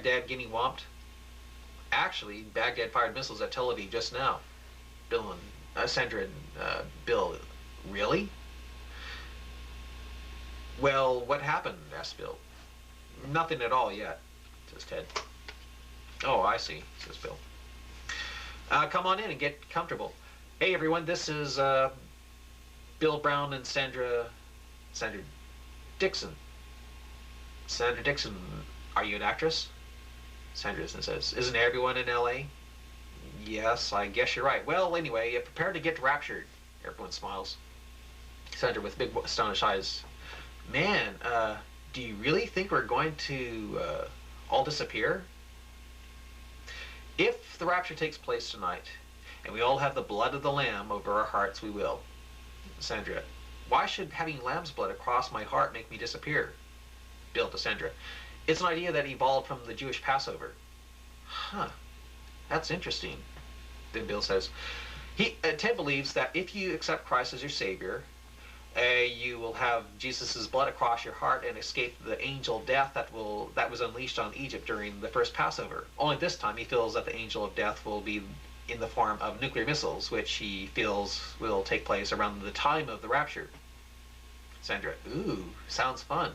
Baghdad getting whomped? Actually, Baghdad fired missiles at Tel Aviv just now. Bill and Sandra and Bill, really? Well, what happened? Asked Bill. Nothing at all yet, says Ted. Oh, I see, says Bill. Come on in and get comfortable. Hey, everyone, this is Bill Brown and Sandra Dixon. Sandra Dixon, are you an actress? Sandra Dixon says, isn't everyone in L.A.? Yes, I guess you're right. Well, anyway, prepare to get raptured. Everyone smiles. Sandra with big astonished eyes. Man, do you really think we're going to all disappear? If the rapture takes place tonight, and we all have the blood of the Lamb over our hearts, we will. Sandra, why should having lamb's blood across my heart make me disappear? Bill to Sandra, it's an idea that evolved from the Jewish Passover. Huh, that's interesting. Then Bill says, Ted believes that if you accept Christ as your Savior, you will have Jesus' blood across your heart and escape the angel death that was unleashed on Egypt during the first Passover. Only this time he feels that the angel of death will be in the form of nuclear missiles, which he feels will take place around the time of the rapture. Sandra, ooh, sounds fun.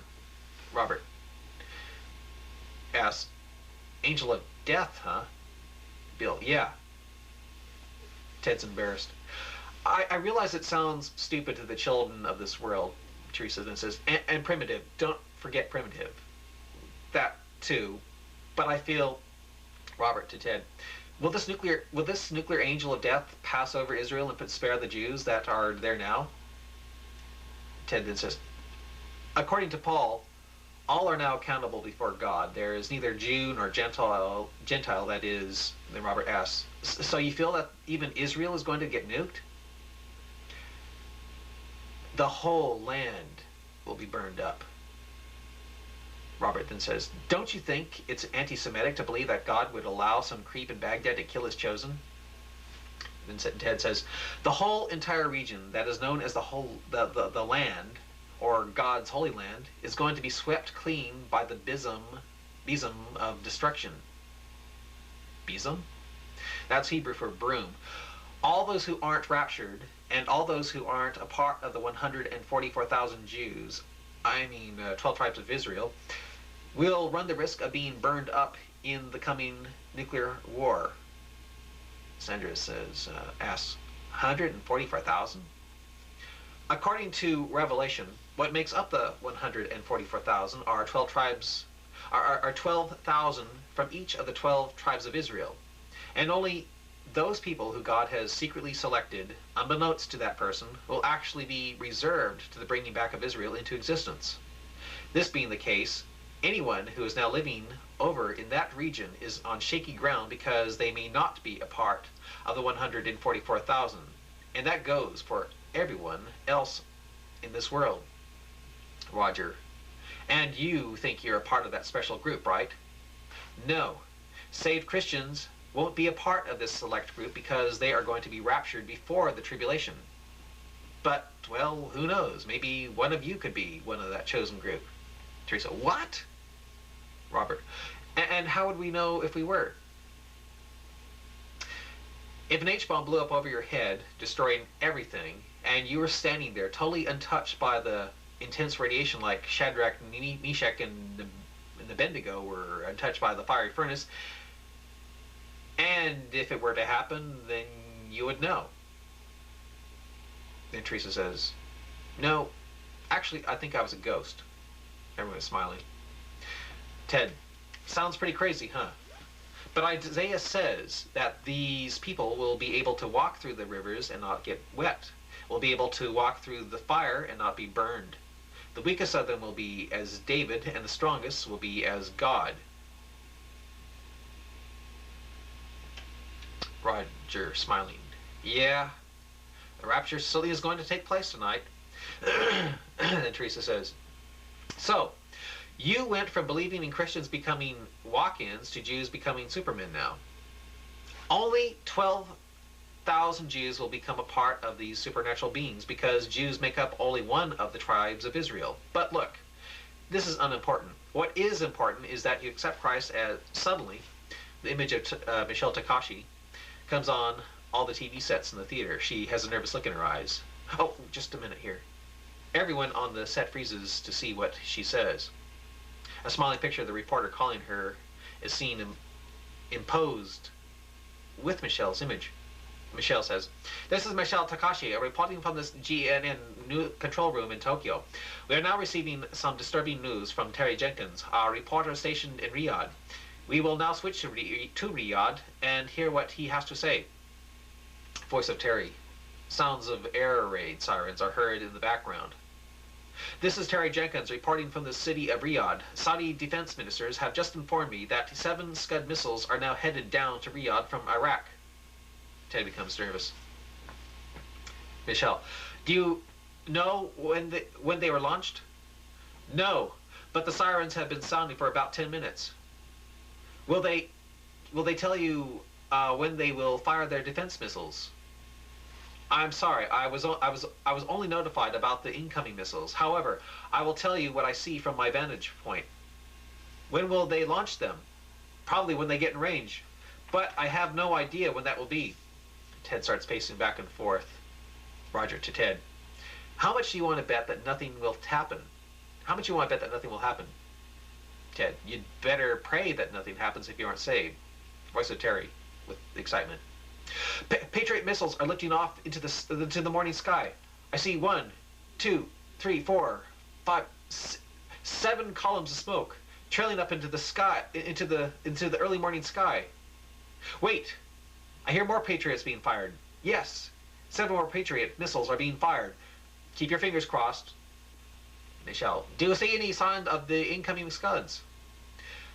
Robert asks, angel of death, huh? Bill, yeah. Ted's embarrassed. I realize it sounds stupid to the children of this world, Teresa then says, and primitive. Don't forget primitive. That too. But I feel, Robert to Ted, will this nuclear angel of death pass over Israel and spare the Jews that are there now? Ted then says, according to Paul, all are now accountable before God. There is neither Jew nor Gentile that is. Then Robert asks, so you feel that even Israel is going to get nuked? The whole land will be burned up. Robert then says, don't you think it's anti-Semitic to believe that God would allow some creep in Baghdad to kill his chosen? Then Ted says, the whole entire region that is known as the land, or God's holy land, is going to be swept clean by the besom of destruction. Besom? That's Hebrew for broom. All those who aren't raptured, and all those who aren't a part of the 144,000 Jews, 12 tribes of Israel, will run the risk of being burned up in the coming nuclear war. Sandra asks, 144,000? According to Revelation, what makes up the 144,000 are 12 tribes, are 12,000 from each of the 12 tribes of Israel, and only those people who God has secretly selected, unbeknownst to that person, will actually be reserved to the bringing back of Israel into existence. This being the case, anyone who is now living over in that region is on shaky ground because they may not be a part of the 144,000. And that goes for everyone else in this world. Roger. And you think you're a part of that special group, right? No. Saved Christians won't be a part of this select group because they are going to be raptured before the tribulation. But, well, who knows? Maybe one of you could be one of that chosen group. Teresa, what? Robert, and how would we know if we were? If an H-bomb blew up over your head, destroying everything, and you were standing there totally untouched by the intense radiation like Shadrach, Meshach, and Abednego were untouched by the fiery furnace, and if it were to happen, then you would know. Then Teresa says, no, actually, I think I was a ghost. Everyone is smiling. Ted, sounds pretty crazy, huh? But Isaiah says that these people will be able to walk through the rivers and not get wet. Will be able to walk through the fire and not be burned. The weakest of them will be as David, and the strongest will be as God. Roger, smiling. Yeah, the rapture silly is going to take place tonight. And Teresa says, so, you went from believing in Christians becoming walk-ins to Jews becoming supermen now. Only 12,000 Jews will become a part of these supernatural beings because Jews make up only one of the tribes of Israel. But look, This is unimportant. What is important is that you accept Christ as suddenly the image of Michelle Takashi comes on all the TV sets in the theater. She has a nervous look in her eyes. Oh, just a minute here. Everyone on the set freezes to see what she says. A smiling picture of the reporter calling her is seen imposed with Michelle's image. Michelle says, "This is Michelle Takashi, reporting from this GNN new control room in Tokyo. We are now receiving some disturbing news from Terry Jenkins, our reporter stationed in Riyadh. We will now switch to Riyadh and hear what he has to say." Voice of Terry. Sounds of air raid sirens are heard in the background. "This is Terry Jenkins reporting from the city of Riyadh. Saudi defense ministers have just informed me that 7 Scud missiles are now headed down to Riyadh from Iraq." Ted becomes nervous. Michelle, "Do you know when they were launched?" "No, but the sirens have been sounding for about 10 minutes. Will they tell you when they will fire their defense missiles?" "I'm sorry, I was only notified about the incoming missiles. However, I will tell you what I see from my vantage point." "When will they launch them?" "Probably when they get in range, but I have no idea when that will be." Ted starts pacing back and forth. Roger to Ted, "How much do you want to bet that nothing will happen? How much do you want to bet that nothing will happen?" Ted, "You'd better pray that nothing happens if you aren't saved." Voice of Terry with excitement, "Patriot missiles are lifting off into the morning sky. I see 1, 2, 3, 4, 5, 7 columns of smoke trailing up into the sky, into the early morning sky. Wait, I hear more Patriots being fired. Yes, 7 more Patriot missiles are being fired. Keep your fingers crossed." Michelle, "Do you see any sign of the incoming Scuds?"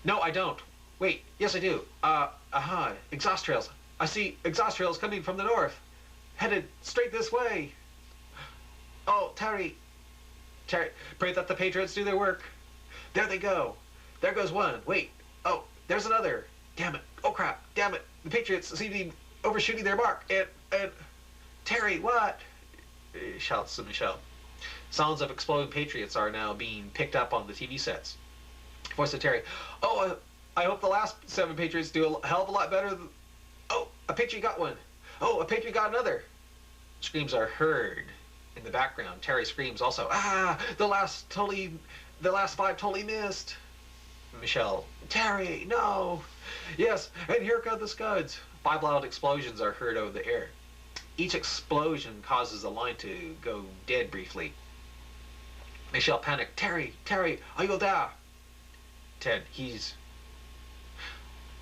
"No, I don't. Wait, yes I do. Exhaust trails. I see exhaust trails coming from the north, headed straight this way. Oh, Terry, pray that the Patriots do their work. There they go. There goes one. Wait, oh, there's another. Damn it. Oh crap, damn it. The Patriots seem to be overshooting their mark. And Terry, what?" Shouts to Michelle. Sounds of exploding Patriots are now being picked up on the TV sets. Voice of Terry, "Oh, I hope the last 7 Patriots do a hell of a lot better than... Oh, a Patriot got one. Oh, a Patriot got another." Screams are heard in the background. Terry screams also, the last 5 totally missed." Michelle, "Terry, no." "Yes, and here come the Scuds." 5 loud explosions are heard over the air. Each explosion causes the line to go dead briefly. Michelle panicked, Terry, are you there?" Ted,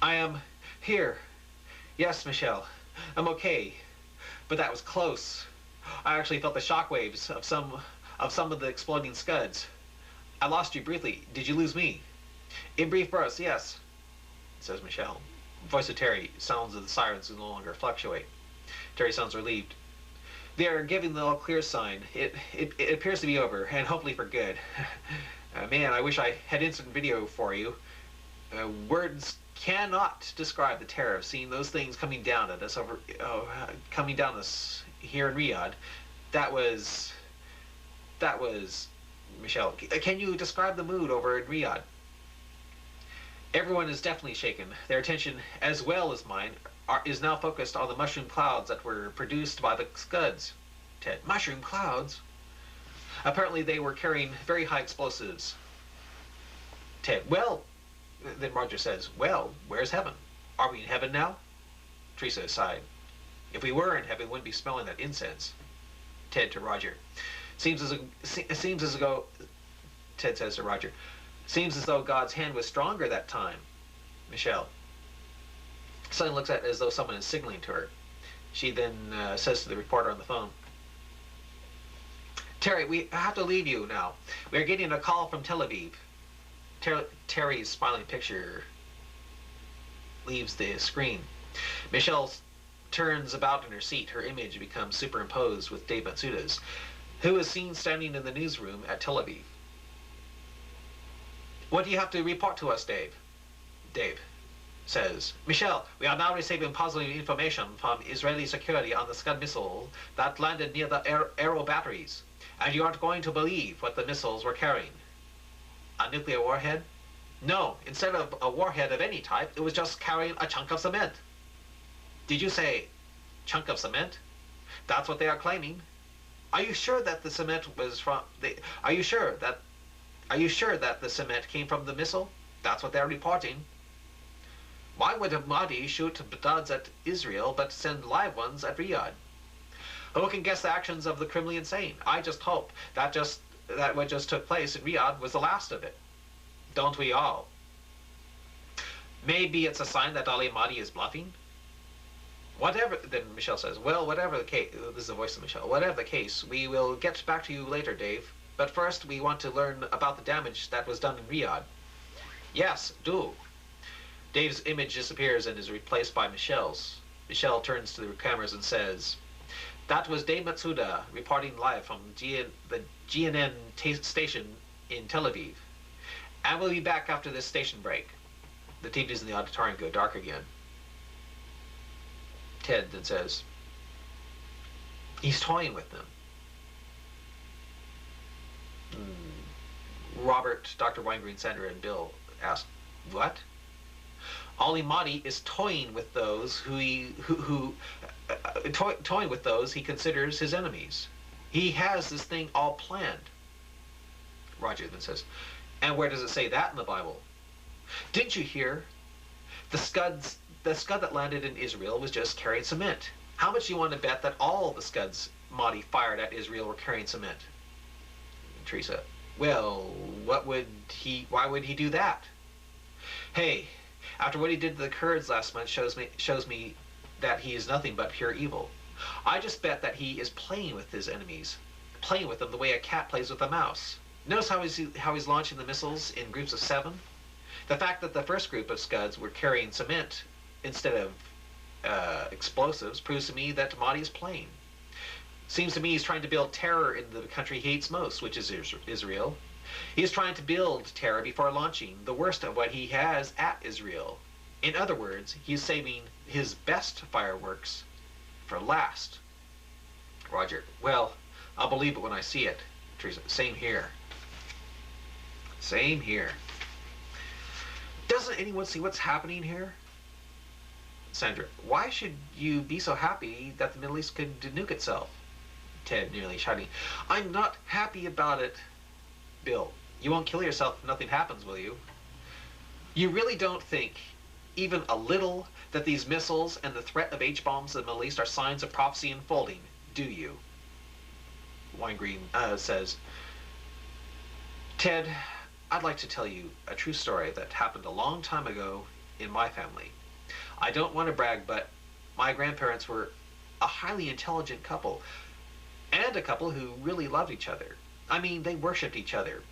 "I am here. Yes, Michelle, I'm okay. But that was close. I actually felt the shockwaves of some of the exploding Scuds. I lost you briefly. Did you lose me?" "In brief bursts, yes," says Michelle. Voice of Terry, sounds of the sirens no longer fluctuate. Terry sounds relieved. "They are giving the all-clear sign. It appears to be over, and hopefully for good. Man, I wish I had instant video for you. Words cannot describe the terror of seeing those things coming down at us here in Riyadh. That was Michelle. Can you describe the mood over in Riyadh?" "Everyone is definitely shaken. Their attention, as well as mine, is now focused on the mushroom clouds that were produced by the Scuds." Ted, "Mushroom clouds?" "Apparently they were carrying very high explosives." Ted, "Well," then Roger says, "Well, where's heaven? Are we in heaven now?" Teresa aside, "If we were in heaven, we wouldn't be smelling that incense." Ted to Roger, seems as though Ted says to Roger, "Seems as though God's hand was stronger that time." Michelle suddenly looks at it as though someone is signaling to her. She then says to the reporter on the phone, "Terry, we have to leave you now. We are getting a call from Tel Aviv." Terry's smiling picture leaves the screen. Michelle turns about in her seat. Her image becomes superimposed with Dave Matsuda's, who is seen standing in the newsroom at Tel Aviv. "What do you have to report to us, Dave?" Dave says, "Michelle, we are now receiving positive information from Israeli security on the Scud missile that landed near the aero batteries, and you aren't going to believe what the missiles were carrying." A nuclear warhead? No, instead of a warhead of any type, it was just carrying a chunk of cement. Did you say chunk of cement? That's what they are claiming. Are you sure that the cement was from the Are you sure that the cement came from the missile? That's what they're reporting. Why would Mahdi shoot duds at Israel but send live ones at Riyadh? Who can guess the actions of the criminally insane? I just hope that what just took place in Riyadh was the last of it. Don't we all? Maybe it's a sign that Ali Mahdi is bluffing? Whatever, then Michelle says, well, whatever the case, this is the voice of Michelle, whatever the case, we will get back to you later, Dave. But first, we want to learn about the damage that was done in Riyadh. Yes, do. Dave's image disappears and is replaced by Michelle's. Michelle turns to the cameras and says, that was Dave Matsuda reporting live from the GNN station in Tel Aviv. And we'll be back after this station break. The TVs in the auditorium go dark again. Ted then says, he's toying with them. Robert, Dr. Weingreen, Sandra, and Bill ask, what? Ali Mahdi is toying with those toying with those he considers his enemies. He has this thing all planned. Roger then says, and where does it say that in the Bible? Didn't you hear? The scud that landed in Israel was just carrying cement. How much do you want to bet that all the scuds Mahdi fired at Israel were carrying cement? Teresa, well, why would he do that? Hey, after what he did to the Kurds last month shows me that he is nothing but pure evil. I just bet that he is playing with his enemies, playing with them the way a cat plays with a mouse. Notice how he's launching the missiles in groups of 7? The fact that the first group of scuds were carrying cement instead of explosives proves to me that Mahdi is playing. Seems to me he's trying to build terror in the country he hates most, which is Israel. He is trying to build terror before launching the worst of what he has at Israel. In other words, he's saving his best fireworks for last. Roger, well, I'll believe it when I see it. Teresa, same here. Same here. Doesn't anyone see what's happening here? Sandra, why should you be so happy that the Middle East could nuke itself? Ted, nearly shouting, I'm not happy about it. Bill, you won't kill yourself if nothing happens, will you? You really don't think, even a little, that these missiles and the threat of H-bombs in the Middle East are signs of prophecy unfolding, do you? Weingreen says, Ted, I'd like to tell you a true story that happened a long time ago in my family. I don't want to brag, but my grandparents were a highly intelligent couple, and a couple who really loved each other. I mean, they worshipped each other.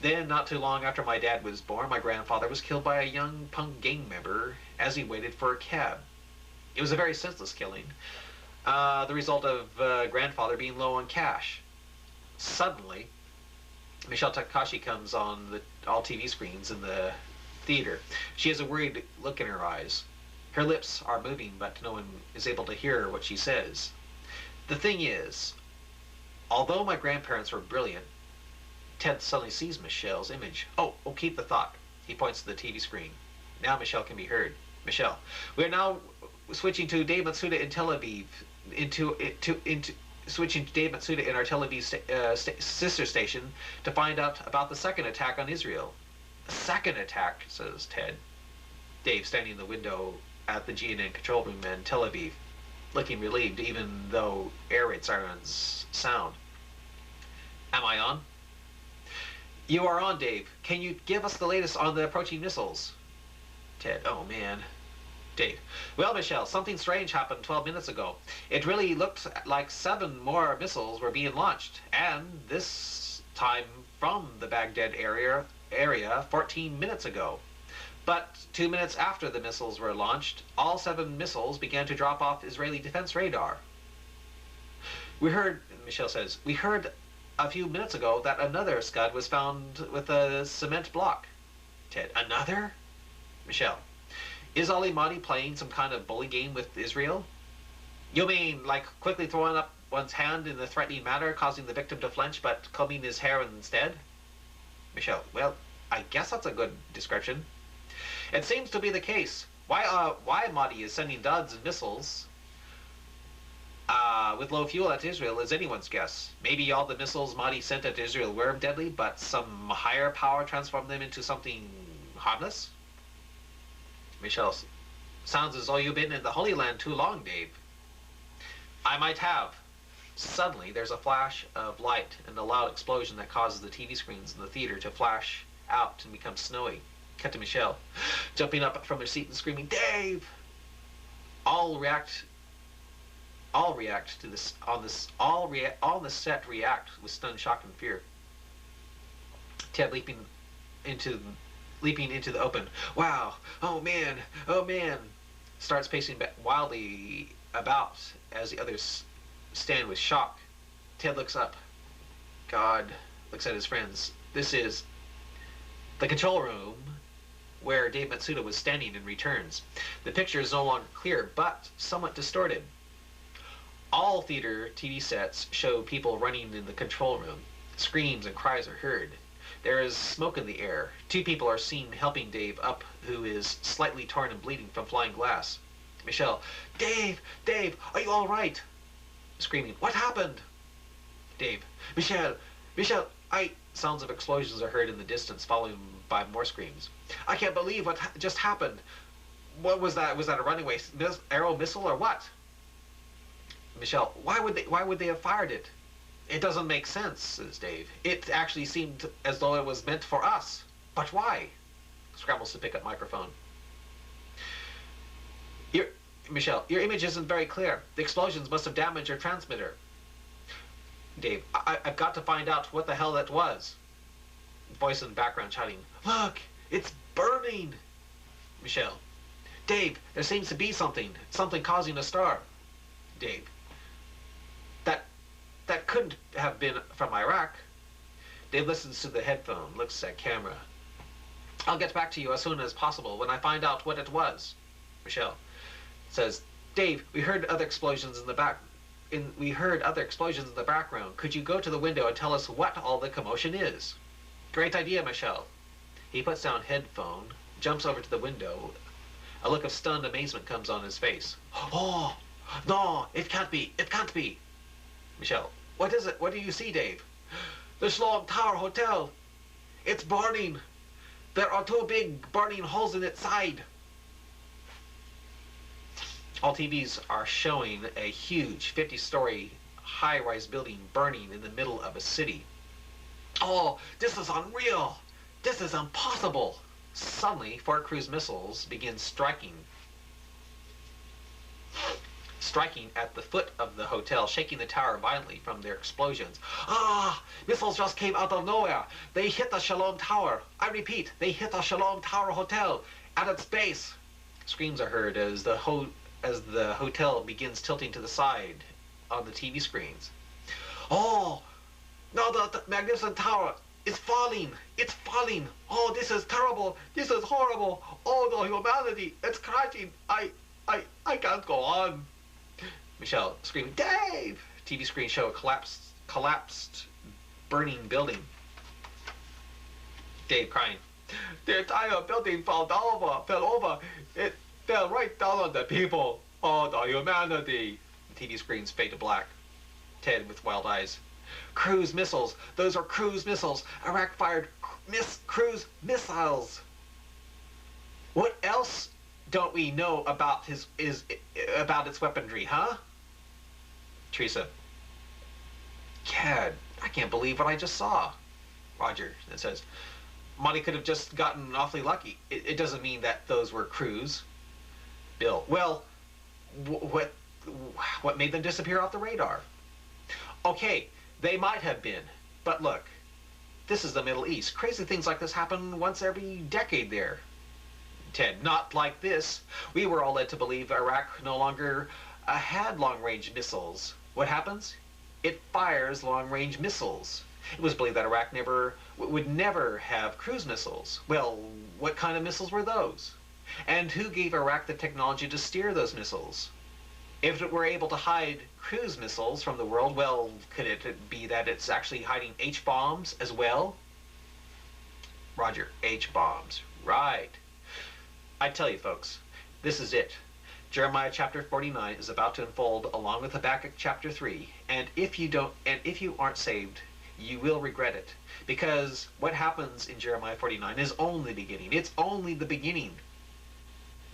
Then, not too long after my dad was born, my grandfather was killed by a young punk gang member as he waited for a cab. It was a very senseless killing, the result of grandfather being low on cash. Suddenly, Michelle Takashi comes on all TV screens in the theater. She has a worried look in her eyes. Her lips are moving, but no one is able to hear what she says. The thing is, although my grandparents were brilliant, Ted suddenly sees Michelle's image. Oh, keep the thought. He points to the TV screen. Now Michelle can be heard. Michelle, we are now switching to Dave Matsuda in Tel Aviv, switching to Dave Matsuda in our Tel Aviv sister station to find out about the second attack on Israel. A second attack, says Ted. Dave, standing in the window at the GNN control room in Tel Aviv, looking relieved even though air raid sirens sound. Am I on? You are on, Dave. Can you give us the latest on the approaching missiles? Ted, oh man. Dave, well, Michelle, something strange happened 12 minutes ago. It really looked like 7 more missiles were being launched, and this time from the Baghdad area 14 minutes ago. But 2 minutes after the missiles were launched, all 7 missiles began to drop off Israeli defense radar. We heard, Michelle says, we heard a few minutes ago that another Scud was found with a cement block. Ted, another? Michelle, is Ali Mahdi playing some kind of bully game with Israel? You mean like quickly throwing up one's hand in a threatening manner, causing the victim to flinch but combing his hair instead? Michelle, well, I guess that's a good description. It seems to be the case. Why Mahdi is sending duds and missiles with low fuel at Israel is anyone's guess. Maybe all the missiles Mahdi sent at Israel were deadly, but some higher power transformed them into something harmless? Michelle, sounds as though you've been in the Holy Land too long, Dave. I might have. Suddenly, there's a flash of light and a loud explosion that causes the TV screens in the theater to flash out and become snowy. Cut to Michelle, jumping up from her seat and screaming, "Dave!" All react to this. All the set react with stunned shock and fear. Ted leaping into the open. Wow! Oh man! Oh man! Starts pacing wildly about as the others stand with shock. Ted looks up. God looks at his friends. This is the control room where Dave Matsuda was standing and returns. The picture is no longer clear, but somewhat distorted. All theater TV sets show people running in the control room. Screams and cries are heard. There is smoke in the air. Two people are seen helping Dave up, who is slightly torn and bleeding from flying glass. Michelle, "Dave! Dave! Are you all right?" Screaming, "What happened?" Dave, Michelle! Michelle! Sounds of explosions are heard in the distance, followed by more screams. "I can't believe what just happened. What was that? Was that a running arrow missile or what?" Michelle, why would they have fired it? "It doesn't make sense," says Dave. "It actually seemed as though it was meant for us. But why?" Scrambles to pick up microphone. Michelle, your image isn't very clear. The explosions must have damaged your transmitter." Dave, I've got to find out what the hell that was. Voice in the background shouting, "Look, it's burning." Michelle, "Dave, there seems to be something causing a star." Dave, that couldn't have been from Iraq. Dave listens to the headphone, looks at camera. "I'll get back to you as soon as possible when I find out what it was." Michelle says, "Dave, we heard other explosions in the background. Could you go to the window and tell us what all the commotion is?" "Great idea, Michelle." He puts down headphone, jumps over to the window. A look of stunned amazement comes on his face. "Oh, no, it can't be. It can't be." Michelle, "What is it? What do you see, Dave?" "The Shalom Tower Hotel. It's burning. There are two big burning holes in its side." All TVs are showing a huge 50-story high-rise building burning in the middle of a city. "Oh, this is unreal. This is impossible." Suddenly, 4 cruise missiles begin striking at the foot of the hotel, shaking the tower violently from their explosions. "Ah! Missiles just came out of nowhere. They hit the Shalom Tower. I repeat, they hit the Shalom Tower Hotel at its base." Screams are heard as the hotel begins tilting to the side on the TV screens. "Oh! No, the magnificent tower is falling. It's falling. Oh, this is terrible. This is horrible. Oh, the humanity. It's crashing. I can't go on." Michelle screaming, "Dave!" TV screen show a collapsed burning building. Dave crying, "The entire building fell over. It fell right down on the people. Oh, the humanity." The TV screens fade to black. Ted with wild eyes, "Cruise missiles. Those are cruise missiles. Iraq fired cruise missiles." "What else don't we know about its weaponry, huh?" Teresa, "Cad, I can't believe what I just saw." Roger, it says, "Monty could have just gotten awfully lucky. It doesn't mean that those were crews." Bill, "Well, what made them disappear off the radar?" "Okay, they might have been, but look, this is the Middle East. Crazy things like this happen once every decade there." Ted, "Not like this. We were all led to believe Iraq no longer had long-range missiles. What happens? It fires long-range missiles. It was believed that Iraq would never have cruise missiles. Well, what kind of missiles were those? And who gave Iraq the technology to steer those missiles? If it were able to hide cruise missiles from the world, well, could it be that it's actually hiding H-bombs as well?" Roger, H-bombs. Right. I tell you, folks, this is it. Jeremiah chapter 49 is about to unfold along with Habakkuk chapter 3, and if you aren't saved, you will regret it, because what happens in Jeremiah 49 is only the beginning. It's only the beginning.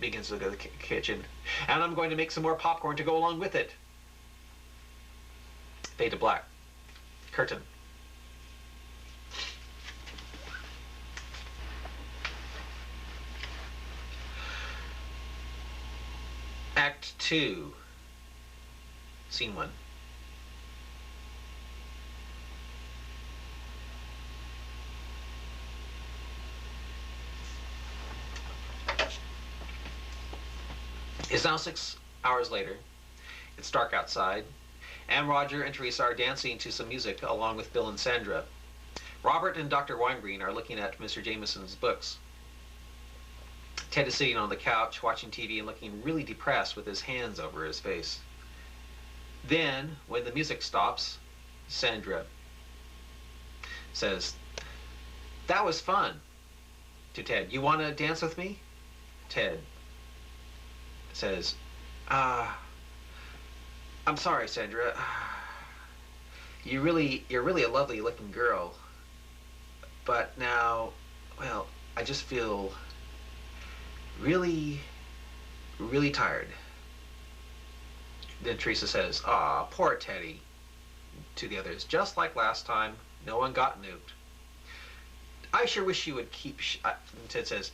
Begins to go to the kitchen, and I'm going to make some more popcorn to go along with it. Fade to black. Curtain. Act 2, Scene 1. It's now 6 hours later. It's dark outside, and Roger and Teresa are dancing to some music along with Bill and Sandra. Robert and Dr. Weingreen are looking at Mr. Jameson's books. Ted is sitting on the couch watching TV and looking really depressed with his hands over his face. Then, when the music stops, Sandra says, "That was fun," to Ted. "You want to dance with me?" Ted says, I'm sorry, Sandra. You're really a lovely looking girl. But now, well, I just feel really tired." Then Teresa says, poor Teddy," to the others. "Just like last time, no one got nuked." "I sure wish you would keep," Ted says,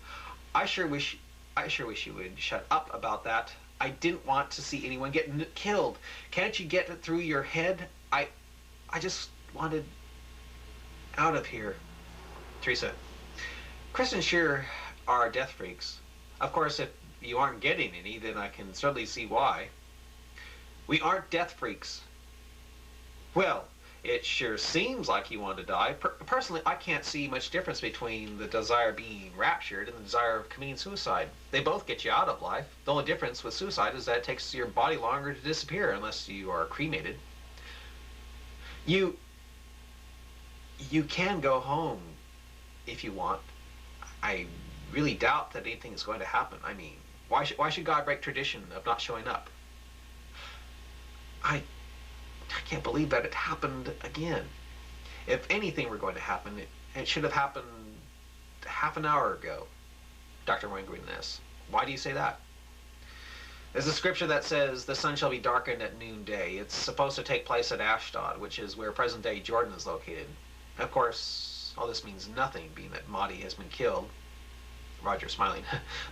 I sure wish you would shut up about that. I didn't want to see anyone get killed. Can't you get it through your head? I just wanted out of here." Teresa, "Christians sure are death freaks. Of course, if you aren't getting any, then I can certainly see why." "We aren't death freaks." "Well, it sure seems like you want to die. Personally, I can't see much difference between the desire of being raptured and the desire of committing suicide. They both get you out of life. The only difference with suicide is that it takes your body longer to disappear unless you are cremated. You can go home if you want. I really doubt that anything is going to happen. I mean, why should God break tradition of not showing up? I can't believe that it happened again. If anything were going to happen, it should have happened half an hour ago." Dr. Weingreen asks, "Why do you say that?" "There's a scripture that says the sun shall be darkened at noonday. It's supposed to take place at Ashdod, which is where present-day Jordan is located. Of course, all this means nothing, being that Mahdi has been killed." Roger, smiling,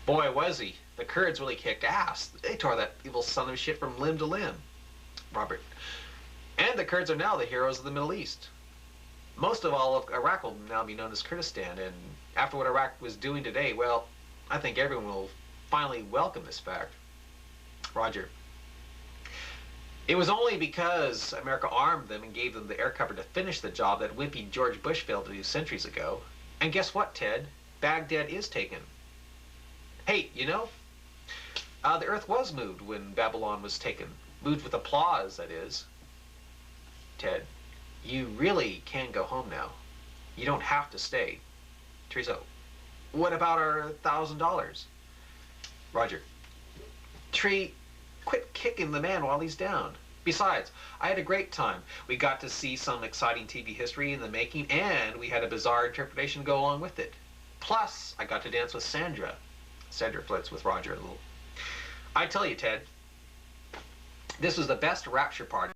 "Boy, was he. The Kurds really kicked ass. They tore that evil son of shit from limb to limb." Robert, "And the Kurds are now the heroes of the Middle East. Most of all of Iraq will now be known as Kurdistan, and after what Iraq was doing today, well, I think everyone will finally welcome this fact." Roger, "It was only because America armed them and gave them the air cover to finish the job that wimpy George Bush failed to do centuries ago. And guess what, Ted? Baghdad is taken. Hey, you know, the earth was moved when Babylon was taken. Moved with applause, that is." Ted, "You really can go home now. You don't have to stay." Teresa, "What about our $1,000? Roger, "Tree, quit kicking the man while he's down. Besides, I had a great time. We got to see some exciting TV history in the making, and we had a bizarre interpretation go along with it. Plus, I got to dance with Sandra." Sandra flirts with Roger a little. "I tell you, Ted, this was the best rapture party